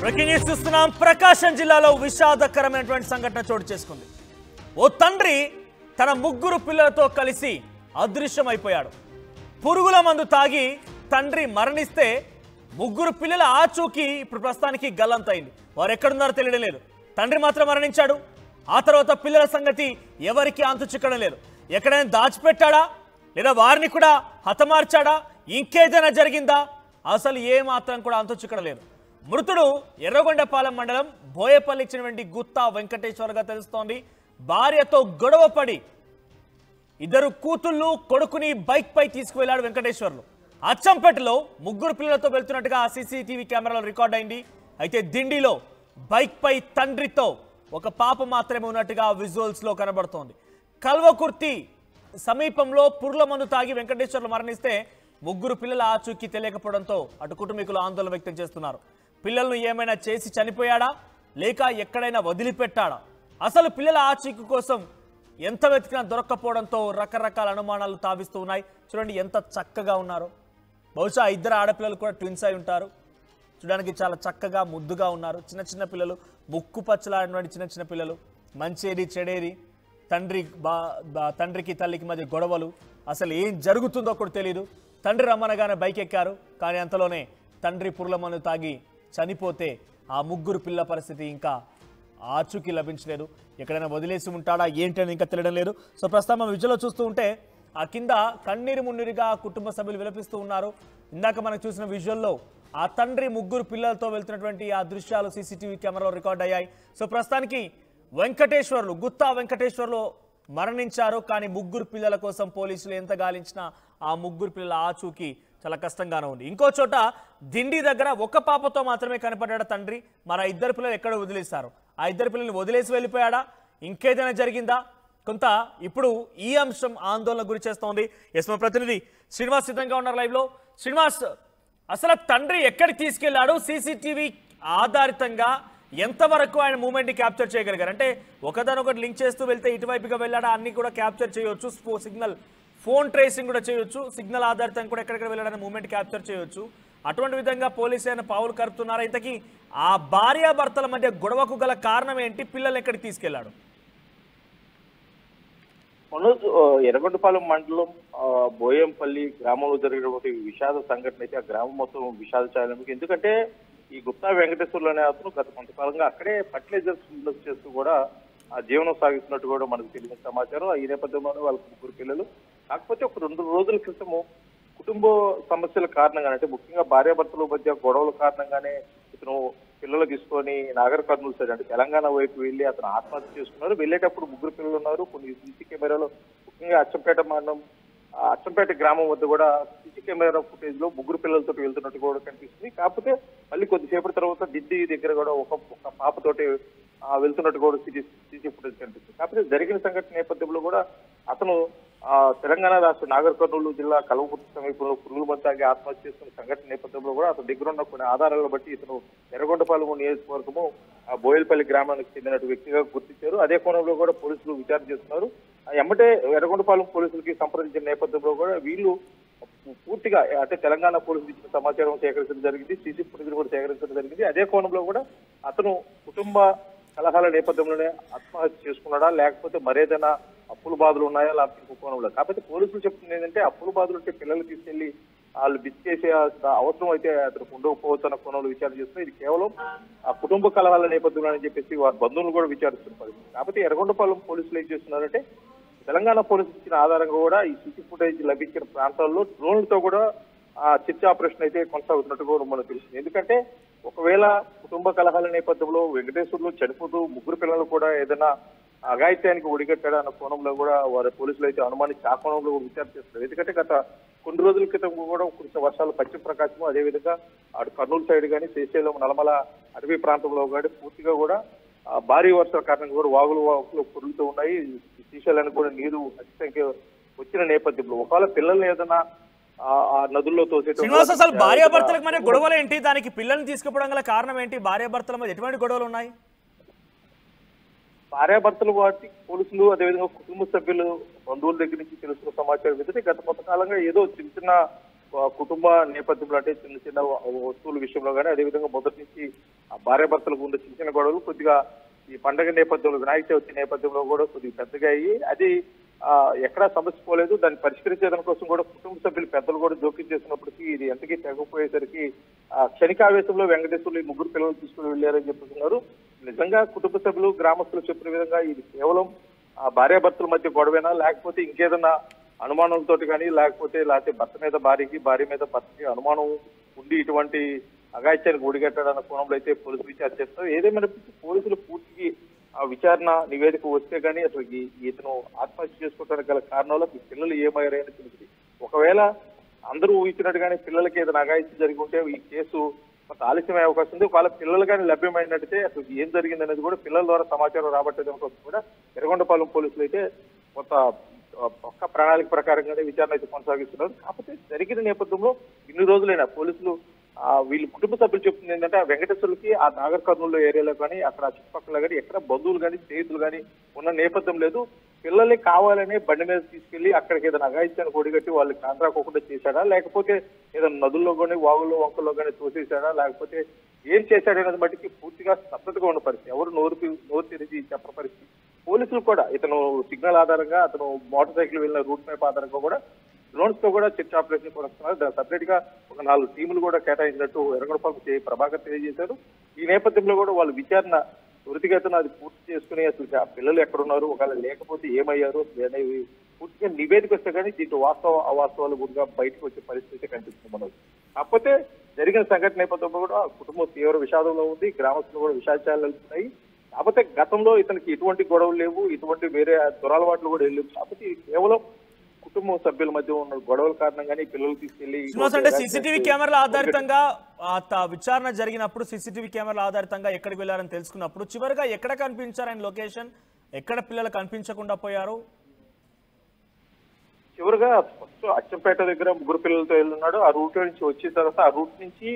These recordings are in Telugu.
బ్రేకింగ్ న్యూస్ చూస్తున్నాం. ప్రకాశం జిల్లాలో విషాదకరమైనటువంటి సంఘటన చోటు చేసుకుంది. ఓ తండ్రి తన ముగ్గురు పిల్లలతో కలిసి అదృశ్యమైపోయాడు. పురుగుల మందు తాగి తండ్రి మరణిస్తే ముగ్గురు పిల్లల ఆచూకీ ఇప్పుడు ప్రస్తుతానికి గల్లంతైంది. వారు ఎక్కడున్నారో తెలియలేదు. తండ్రి మాత్రం మరణించాడు. ఆ తర్వాత పిల్లల సంగతి ఎవరికి అంతు చిక్కడం లేదు. ఎక్కడైనా దాచిపెట్టాడా లేదా వారిని కూడా హతమార్చాడా, ఇంకేదైనా జరిగిందా, అసలు ఏ మాత్రం కూడా అంతు చిక్కడం లేదు. మృతుడు ఎర్రగొండపాలెం మండలం బోయపల్లికి చెందినటువంటి గుత్తా వెంకటేశ్వర్గా తెలుస్తోంది. భార్యతో గొడవపడి ఇద్దరు కూతుళ్ళు కొడుకుని బైక్ పై తీసుకువెళ్లాడు వెంకటేశ్వర్లు. అచ్చంపేటలో ముగ్గురు పిల్లలతో వెళ్తున్నట్టుగా సీసీటీవీ కెమెరాలో రికార్డ్ అయింది. అయితే దిండిలో బైక్ పై తండ్రితో ఒక పాప మాత్రమే ఉన్నట్టుగా విజువల్స్ లో కనబడుతోంది. కల్వకుర్తి సమీపంలో పురుగుల మందు తాగి వెంకటేశ్వర్లు మరణిస్తే ముగ్గురు పిల్లల ఆచూకీ తెలియకపోవడంతో అటు కుటుంబీకులు ఆందోళన వ్యక్తం చేస్తున్నారు. పిల్లలను ఏమైనా చేసి చనిపోయాడా లేక ఎక్కడైనా వదిలిపెట్టాడా, అసలు పిల్లల ఆచూకీ కోసం ఎంత వెతికినా దొరక్కపోవడంతో రకరకాల అనుమానాలు తావిస్తూ ఉన్నాయి. చూడండి ఎంత చక్కగా ఉన్నారో. బహుశా ఇద్దరు ఆడపిల్లలు కూడా ట్విన్స్ అయి ఉంటారు. చూడడానికి చాలా చక్కగా ముద్దుగా ఉన్నారు. చిన్న చిన్న పిల్లలు, ముక్కు పచ్చలాడినటువంటి చిన్న చిన్న పిల్లలు. మంచేది చెడేది, తండ్రికి తల్లికి మధ్య గొడవలు, అసలు ఏం జరుగుతుందో కూడా తెలియదు. తండ్రి రమ్మనగానే బైక్ ఎక్కారు, కానీ అంతలోనే తండ్రి పురుగుల మందు తాగి చనిపోతే ఆ ముగ్గురు పిల్లల పరిస్థితి ఇంకా ఆచూకీ లభించలేదు. ఎక్కడైనా వదిలేసి ఉంటాడా ఏంటని ఇంకా తెలియడం లేదు. సో ప్రస్తుతం మనం విజువల్లో చూస్తూ ఉంటే ఆ కింద కన్నీరు మున్నీరుగా కుటుంబ సభ్యులు విలపిస్తూ ఉన్నారు. ఇందాక మనం చూసిన విజువల్లో ఆ తండ్రి ముగ్గురు పిల్లలతో వెళ్తున్నటువంటి ఆ దృశ్యాలు సీసీటీవీ కెమెరాలో రికార్డ్ అయ్యాయి. సో ప్రస్తుతానికి వెంకటేశ్వర్లు, గుత్తా వెంకటేశ్వర్లు మరణించారు. కానీ ముగ్గురు పిల్లల కోసం పోలీసులు ఎంత గాలించినా ఆ ముగ్గురు పిల్లల ఆచూకీ చాలా కష్టంగానే ఉంది. ఇంకో చోట దిండి దగ్గర ఒక పాపతో మాత్రమే కనపడ్డాడు తండ్రి. మరి ఆ ఇద్దరు పిల్లలు ఎక్కడ వదిలేశారు? ఆ ఇద్దరు పిల్లల్ని వదిలేసి వెళ్ళిపోయాడా, ఇంకేదైనా జరిగిందా? కొంత ఇప్పుడు ఈ అంశం ఆందోళన గురి చేస్తోంది. ఎస్, మా ప్రతినిధి శ్రీనివాస్ సిద్ధంగా ఉన్నారు లైవ్ లో. శ్రీనివాస్, అసలు తండ్రి ఎక్కడికి తీసుకెళ్లాడు? సీసీటీవీ ఆధారితంగా ఎంతవరకు ఆయన మూమెంట్ ని క్యాప్చర్ చేయగలిగారు? అంటే ఒకదానొకటి లింక్ చేస్తూ వెళ్తే ఇటువైపుగా వెళ్ళాడా అన్ని కూడా క్యాప్చర్ చేయొచ్చు. సిగ్నల్ ఫోన్ ట్రేసింగ్ కూడా చేయొచ్చు. సిగ్నల్ ఆధారితంగా కూడా ఎక్కడెక్కడ వెళ్ళాడని మూమెంట్ క్యాప్చర్ చేయొచ్చు. అటువంటి విధంగా పోలీసు అయిన పావులు కరుపుతున్నారు. ఇంతకీ ఆ భార్యాభర్తల మధ్య గొడవకు గల కారణం ఏంటి? పిల్లలు ఎక్కడికి తీసుకెళ్లాడు? మనోజ్, ఎర్రగొండపాలెం మండలం బోయంపల్లి గ్రామంలో జరిగినటువంటి విషాద సంఘటన అయితే ఆ గ్రామం మొత్తం విషాద ఛాయలకు. ఎందుకంటే ఈ గుత్తా వెంకటేశ్వర్లు అనే అతను గత కొంతకాలంగా అక్కడే ఫర్టిలైజర్స్ బిజినెస్ చేస్తూ కూడా ఆ జీవనం సాగిస్తున్నట్టు కూడా మనకు తెలిసిన సమాచారం. ఈ నేపథ్యంలోనే వాళ్ళకి ముగ్గురు పిల్లలు. కాకపోతే ఒక 2 రోజుల క్రితము కుటుంబ సమస్యల కారణంగానే, అంటే ముఖ్యంగా భార్యాభర్తల మధ్య గొడవల కారణంగానే ఇతను పిల్లలు తీసుకొని నాగర్ కర్నూలు సైడ్ అంటే తెలంగాణ వైపు వెళ్ళి అతను ఆత్మహత్య చేసుకున్నారు. వెళ్ళేటప్పుడు ముగ్గురు పిల్లలు ఉన్నారు. కొన్ని సీసీ కెమెరాలో ముఖ్యంగా అచ్చంపేట మండలం అచ్చంపేట గ్రామం వద్ద కూడా సీసీ కెమెరా ఫుటేజ్ లో ముగ్గురు పిల్లలతో వెళ్తున్నట్టు కూడా కనిపిస్తుంది. కాకపోతే మళ్ళీ కొద్దిసేపటి తర్వాత దిడ్డి దగ్గర కూడా ఒక పాపతోటి వెళ్తున్నట్టు కూడా సీసీ ఫుటేజ్ కనిపిస్తుంది. కాకపోతే జరిగిన సంఘటన నేపథ్యంలో కూడా అతను తెలంగాణ రాష్ట్ర నాగర్ కర్నూలు జిల్లా కల్వకుర్తి సమీపంలో పురుగుల మందు తాగి ఆత్మహత్య చేసుకున్న సంఘటన నేపథ్యంలో కూడా అతని దగ్గర ఉన్న కొన్ని ఆధారాలను బట్టి ఇతను ఎర్రగొండపాలెం నియోజకవర్గము బోయల్పల్లి గ్రామానికి చెందినట్టు వ్యక్తిగా గుర్తించారు. అదే కోణంలో కూడా పోలీసులు విచారణ చేస్తున్నారు. ఎమ్మటే ఎర్రగొండపాలెం పోలీసులకి సంప్రదించిన నేపథ్యంలో కూడా వీళ్ళు పూర్తిగా అంటే తెలంగాణ పోలీసులు ఇచ్చిన సమాచారం సేకరించడం జరిగింది. సీసీ ఫుటేజ్ కూడా సేకరించడం జరిగింది. అదే కోణంలో కూడా అతను కుటుంబ కలహాల నేపథ్యంలోనే ఆత్మహత్య చేసుకున్నాడా లేకపోతే మరేదైనా అప్పుల బాధలు ఉన్నాయా లేకపోతే కోణంలో. కాకపోతే పోలీసులు చెప్తుంది ఏంటంటే అప్పుల బాధలు ఉంటే పిల్లలు తీసుకెళ్లి వాళ్ళు బిచ్చేసే అవసరం అయితే అతనికి ఉండకపోవచ్చు అన్న కోణంలో విచారణ చేస్తున్నారు. ఇది కేవలం ఆ కుటుంబ కలహాల నేపథ్యంలో అని చెప్పేసి వారి బంధువులు కూడా విచారిస్తున్నారు. కాకపోతే ఎర్రగొండపాలెం పోలీసులు ఏం చేస్తున్నారంటే తెలంగాణ పోలీసులు ఇచ్చిన ఆధారంగా కూడా ఈ సీసీ ఫుటేజ్ లభించిన ప్రాంతాల్లో డ్రోన్లతో కూడా ఆ చర్చ ఆపరేషన్ అయితే కొనసాగుతున్నట్టు కూడా మనకు తెలిసింది. ఎందుకంటే ఒకవేళ కుటుంబ కలహాల నేపథ్యంలో వెంకటేశ్వర్లు చనిపోతూ ముగ్గురు పిల్లలు కూడా ఏదైనా అఘాయిత్యానికి ఒడిగట్టాడు అన్న కోణంలో కూడా వారి పోలీసులు అయితే అనుమానించి ఆ కోణంలో కూడా విచారణ చేస్తున్నారు. ఎందుకంటే గత కొన్ని రోజుల క్రితం కూడా కురిసిన వర్షాలు పశ్చిమ ప్రకాశం అదేవిధంగా అటు కర్నూలు సైడ్ కానీ శ్రీశైలం నల్లమల అటవీ ప్రాంతంలో కానీ పూర్తిగా కూడా భారీ వర్షాల కారణంగా కూడా వాగులు పొరుగుతూ ఉన్నాయి. శ్రీశైలానికి కూడా నీరు అతి సంఖ్య వచ్చిన నేపథ్యంలో ఒకవేళ పిల్లల్ని ఏదైనా ఆ నదుల్లో తోసేట అసలు భార్యాభర్తలకు మధ్య గొడవలు ఏంటి? దానికి పిల్లల్ని తీసుకుపోవడం గల కారణం ఏంటి? భార్యాభర్తల మధ్య ఎటువంటి గొడవలు ఉన్నాయి? భార్యాభర్తలు వాటి పోలీసులు అదేవిధంగా కుటుంబ సభ్యులు బంధువుల దగ్గర నుంచి తెలుసుకున్న సమాచారం ఏంటంటే గత కొంతకాలంగా ఏదో చిన్న చిన్న కుటుంబ నేపథ్యంలో అంటే చిన్న చిన్న వస్తువుల విషయంలో కానీ అదేవిధంగా మొదటి నుంచి భార్యాభర్తలకు ఉండే చిన్న చిన్న గొడవలు కొద్దిగా ఈ పండగ నేపథ్యంలో వినాయక చవితి నేపథ్యంలో కూడా కొద్దిగా పెద్దగా అయ్యి అది ఎక్కడా సమస్య పోలేదు. దాన్ని పరిష్కరించేదాని కోసం కూడా కుటుంబ సభ్యులు పెద్దలు కూడా జోక్యం చేసినప్పటికీ ఇది ఎంతకీ తెగపోయేసరికి క్షణికావేశంలో వెంకటేశ్వర్లు ఈ ముగ్గురు పిల్లలు తీసుకుని వెళ్ళారని చెప్తున్నారు. నిజంగా కుటుంబ సభ్యులు గ్రామస్తులు చెప్పిన విధంగా ఇది కేవలం భార్యాభర్తల మధ్య గొడవేనా లేకపోతే ఇంకేదన్నా అనుమానాలతోటి కానీ లేకపోతే భర్త మీద భార్యకి భార్య మీద భర్తకి అనుమానం ఉండి ఇటువంటి అఘాయిత్యానికి ఒడిగట్టాడన్న కోణంలో అయితే పోలీసులు విచారణ చేస్తారు. ఏదేమైనా పోలీసులు పూర్తికి ఆ విచారణ నివేదిక వస్తే కానీ అసలు ఇతను ఆత్మహత్య చేసుకోవడానికి గల కారణాలు ఈ పిల్లలు ఏమయ్యారని తెలిసింది. ఒకవేళ అందరూ ఊహించినట్టుగానే పిల్లలకి ఏదైనా అఘాయిత్యం జరిగి ఉంటే ఈ కేసు కొంత ఆలస్యమయ్యే అవకాశం ఉంది. వాళ్ళ పిల్లలు కానీ లభ్యమైనట్టయితే అసలు ఏం జరిగింది అనేది కూడా పిల్లల ద్వారా సమాచారం రాబట్టేదాని కోసం కూడా ఎర్రగొండపాలెం పోలీసులు అయితే కొంత పక్క ప్రణాళిక ప్రకారంగానే విచారణ అయితే కొనసాగిస్తున్నారు. కాకపోతే జరిగిన నేపథ్యంలో ఇన్ని రోజులైనా పోలీసులు వీళ్ళు కుటుంబ సభ్యులు చెప్తుంది ఏంటంటే ఆ వెంకటేశ్వర్లకి ఆ నాగర్ కర్నూలు ఏరియాలో కానీ అక్కడ చుట్టుపక్కల కానీ ఎక్కడ బంధువులు కానీ స్నేహితులు కానీ ఉన్న నేపథ్యం లేదు. పిల్లల్ని కావాలని బండి మీద తీసుకెళ్లి అక్కడికి ఏదైనా అఘాయిత్యాన్ని ఒడిగట్టి వాళ్ళకి కాంట్రాకోకుండా చేశాడా లేకపోతే ఏదైనా నదుల్లో కానీ వాగుల్లో వంకల్లో కానీ తోసేశాడా లేకపోతే ఏం చేశాడనేది మట్టికి పూర్తిగా స్తబ్దతగా ఉన్న పరిస్థితి. ఎవరు నోరు తెరిచి చెప్పని పరిస్థితి. పోలీసులు కూడా ఇతను సిగ్నల్ ఆధారంగా అతను మోటార్ సైకిల్ వెళ్ళిన రూట్ మ్యాప్ ఆధారంగా కూడా డ్రోన్స్ తో కూడా చర్చ ఆపరేషన్ కొనసాగుతున్నారు. సపరేట్ గా ఒక 4 టీములు కూడా కేటాయించినట్టు ఎర్రగొండపాలెం ప్రభాకర్ తెలియజేశారు. ఈ నేపథ్యంలో కూడా వాళ్ళు విచారణ త్వరితగతిన అది పూర్తి చేసుకుని అసలు ఆ పిల్లలు ఎక్కడున్నారు ఒకవేళ లేకపోతే ఏమయ్యారు అనేవి పూర్తిగా నివేదిక వస్తే కానీ దీంట్లో అవాస్తవాలు కూడా బయటకు వచ్చే పరిస్థితి కనిపిస్తుంది మనకు. కాకపోతే జరిగిన సంఘటన నేపథ్యంలో కూడా కుటుంబం తీవ్ర విషాదంలో ఉంది. గ్రామస్తులు కూడా విషాదాలు వెళ్తున్నాయి. కాకపోతే గతంలో ఇతనికి ఎటువంటి గొడవలు లేవు, ఇటువంటి వేరే దురలవాట్లు కూడా వెళ్ళలేవు. కాకపోతే కేవలం కుటుంబ సభ్యుల మధ్య ఉన్న గొడవల కారణంగానే పిల్లలు తీసుకెళ్లి అంటే సీసీటీవీ కెమెరాల ఆధారితంగా విచారణ జరిగినప్పుడు సీసీటీవీ కెమెరాల ఆధారితంగా ఎక్కడికి వెళ్ళారని తెలుసుకున్నప్పుడు చివరిగా ఎక్కడ కనిపించారు ఆయన లొకేషన్, ఎక్కడ పిల్లలు కనిపించకుండా పోయారు? చివరిగా ఫస్ట్ అచ్చంపేట దగ్గర ముగ్గురు పిల్లలతో వెళ్తున్నాడు. ఆ రూట్ నుంచి వచ్చిన తర్వాత ఆ రూట్ నుంచి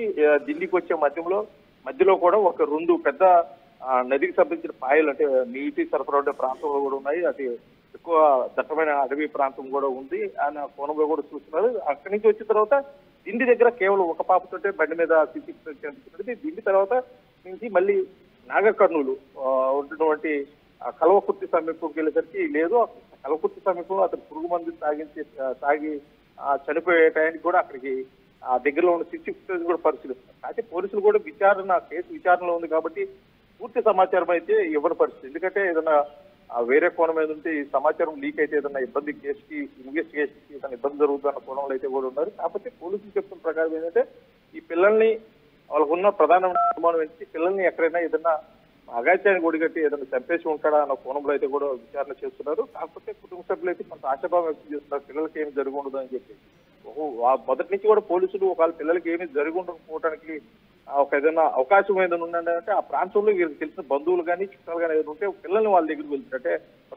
ఢిల్లీకి వచ్చే మధ్యలో కూడా ఒక 2 పెద్ద నదికి సంబంధించిన పాయలు అంటే నీటి సరఫరా ఉండే ప్రాంతంలో కూడా ఉన్నాయి. అది ఎక్కువ దట్టమైన అడవి ప్రాంతం కూడా ఉంది. ఆయన కోణంలో కూడా చూస్తున్నారు. అక్కడి నుంచి వచ్చిన తర్వాత దిండి దగ్గర కేవలం ఒక పాపతోటే బండి మీద కనిపిస్తున్నది. దిండి తర్వాత నుంచి మళ్ళీ నాగర్ కర్నూలు ఉన్నటువంటి కల్వకుర్తి సమీపంకి వెళ్ళేసరికి లేదు. కల్వకుర్తి సమీపంలో అతను పురుగు మందు తాగి చనిపోయే టైంకి కూడా అక్కడికి ఆ దగ్గరలో ఉన్న సిసి ఫుటేజ్ కూడా పరిశీలిస్తున్నారు. అయితే పోలీసులు కూడా కేసు విచారణలో ఉంది కాబట్టి పూర్తి సమాచారం అయితే ఇవ్వని పరిస్థితి. ఎందుకంటే ఏదైనా వేరే కోణం మీద ఉంటే ఈ సమాచారం లీక్ అయితే ఏదైనా ఇబ్బంది కేసుకి ఇన్వెస్టిగేషన్ కి ఏదైనా ఇబ్బంది జరుగుతున్న కోణంలో అయితే కూడా ఉన్నారు. కాకపోతే పోలీసులు చెప్తున్న ప్రకారం ఏంటంటే ఈ పిల్లల్ని వాళ్ళకున్న ప్రధానమైన అనుమానం ఏంటి పిల్లల్ని ఎక్కడైనా ఏదైనా అఘాయిత్యానికి ఒడిగట్టి ఏదైనా చంపేసి ఉంటాడా అన్న కోణంలో అయితే కూడా విచారణ చేస్తున్నారు. కాకపోతే కుటుంబ సభ్యులు అయితే కొంత ఆశాభావం వ్యక్తం చేస్తున్నారు పిల్లలకి ఏమి జరిగి ఉండదు అని చెప్పి. మొదటి నుంచి కూడా పోలీసులు ఒకవేళ పిల్లలకి ఏమి జరిగి ఉండకపోవడానికి ఒక ఏదైనా అవకాశం ఏదైనా ఉందంటే ఆ ప్రాంతంలో వీరికి తెలిసిన బంధువులు కానీ చుట్టాలు కానీ ఏదైనా ఉంటే పిల్లల్ని వాళ్ళ దగ్గరికి వెళ్తారంటే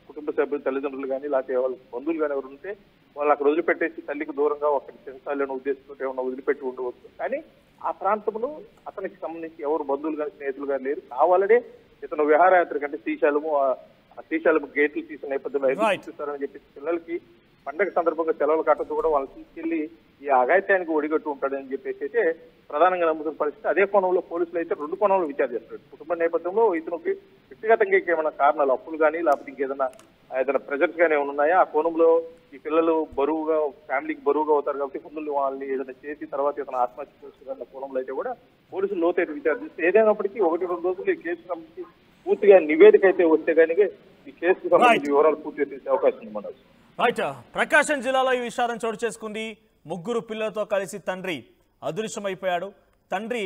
కుటుంబ సభ్యులు తల్లిదండ్రులు కానీ లేకపోతే వాళ్ళ బంధువులు కానీ ఎవరు ఉంటే వాళ్ళు అక్కడ వదిలిపెట్టేసి తల్లికి దూరంగా ఒకరికి పెంచాలని ఉద్దేశంతో ఏమన్నా వదిలిపెట్టి ఉండవచ్చు. కానీ ఆ ప్రాంతంలో అతనికి సంబంధించి ఎవరు బంధువులు కానీ స్నేహితులు కానీ లేరు. కావాలనే ఇతను విహారయాత్ర కంటే శ్రీశైలం గేట్లు తీసిన నేపథ్యంలో చూస్తారని చెప్పేసి పిల్లలకి పండగ సందర్భంగా సెలవులు కావడంతో కూడా వాళ్ళని తీసుకెళ్లి ఈ అఘాయిత్యానికి ఒడిగట్టు ఉంటాడని చెప్పేసి అయితే ప్రధానంగా నమ్ముతున్న పరిస్థితి. అదే కోణంలో పోలీసులు అయితే 2 కోణంలో విచారణ చేస్తారు. కుటుంబ నేపథ్యంలో ఇతనికి వ్యక్తిగతంగా ఏమైనా కారణాలు అప్పులు కానీ లేకపోతే ఇంకేదైనా ప్రెజర్స్ కానీ ఏమైనా ఉన్నాయా ఆ కోణంలో ఈ పిల్లలు ఫ్యామిలీకి బరువుగా అవుతారు కాబట్టి ముందు వాళ్ళని ఏదైనా చేసి తర్వాత ఏదైనా ఆత్మహత్య చేస్తున్న కోణంలో అయితే కూడా పోలీసులు లోతైన విచారణ చేస్తే ఏదైనప్పటికీ 1-2 రోజులు ఈ కేసు సంబంధించి పూర్తిగా నివేదిక అయితే వస్తే కనుక ఈ కేసుకు సంబంధించి వివరాలు పూర్తిగా తెలిసే అవకాశం ఉంది మనకు. రైట్. ప్రకాశం జిల్లాలో ఈ విషాదం చోటు చేసుకుంది. ముగ్గురు పిల్లలతో కలిసి తండ్రి అదృశ్యమైపోయాడు. తండ్రి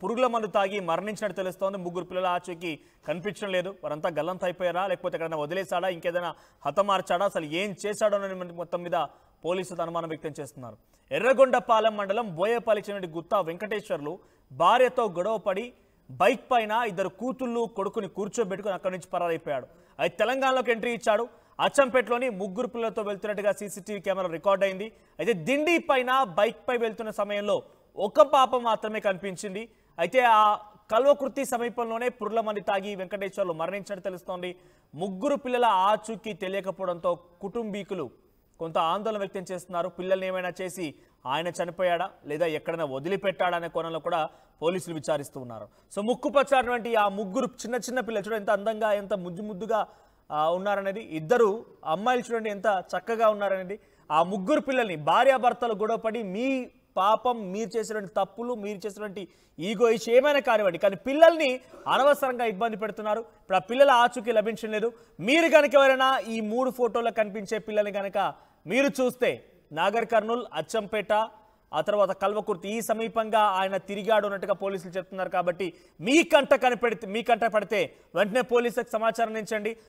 పురుగుల మందు తాగి మరణించినట్టు తెలుస్తోంది. ముగ్గురు పిల్లల ఆచూకీ కనిపించడం లేదు. వారంతా గల్లంత అయిపోయారా లేకపోతే ఎక్కడైనా వదిలేశాడా ఇంకేదైనా హతమార్చాడా అసలు ఏం చేశాడో అని మొత్తం మీద పోలీసులు అనుమానం వ్యక్తం చేస్తున్నారు. ఎర్రగొండపాలెం మండలం బోయేపల్లికి చెందిన గుత్తా వెంకటేశ్వర్లు భార్యతో గొడవపడి బైక్ పైన 2 కూతుళ్ళు కొడుకుని కూర్చోబెట్టుకుని అక్కడి నుంచి పరారైపోయాడు. అయితే తెలంగాణలోకి ఎంట్రీ ఇచ్చాడు. అచ్చంపేటలోని ముగ్గురు పిల్లలతో వెళ్తున్నట్టుగా సీసీటీవీ కెమెరా రికార్డ్ అయింది. అయితే దిండి పైన బైక్ పై వెళ్తున్న సమయంలో ఒక పాప మాత్రమే కనిపించింది. అయితే ఆ కల్వకుర్తి సమీపంలోనే పురుగుల మందు తాగి వెంకటేశ్వర్లు మరణించినట్టు తెలుస్తోంది. ముగ్గురు పిల్లల ఆచూకీ తెలియకపోవడంతో కుటుంబీకులు కొంత ఆందోళన వ్యక్తం చేస్తున్నారు. పిల్లల్ని ఏమైనా చేసి ఆయన చనిపోయాడా లేదా ఎక్కడైనా వదిలిపెట్టాడా అనే కోణంలో కూడా పోలీసులు విచారిస్తూ ఉన్నారు. సో ముక్కుపచ్చటువంటి ఆ ముగ్గురు చిన్న చిన్న పిల్లలు చూడండి ఎంత అందంగా ఎంత ముద్దుగా ఉన్నారనేది. ఇద్దరు అమ్మాయిలు చూడండి ఎంత చక్కగా ఉన్నారనేది. ఆ ముగ్గురు పిల్లల్ని భార్యాభర్తలు గొడవపడి మీ పాపం మీరు చేసినటువంటి తప్పులు మీరు చేసినటువంటి ఈగో ఇష్యూ ఏమైనా కానివ్వండి, కానీ పిల్లల్ని అనవసరంగా ఇబ్బంది పెడుతున్నారు. ఇప్పుడు ఆ పిల్లల ఆచూకీ లభించలేదు. మీరు కనుక ఎవరైనా ఈ 3 ఫోటోల్లో కనిపించే పిల్లల్ని కనుక మీరు చూస్తే నాగర్ కర్నూల్, అచ్చంపేట, ఆ తర్వాత కల్వకుర్తి ఈ సమీపంగా ఆయన తిరిగాడు అన్నట్టుగా పోలీసులు చెప్తున్నారు. కాబట్టి మీ కంట పడితే వెంటనే పోలీసులకు సమాచారం అందించండి.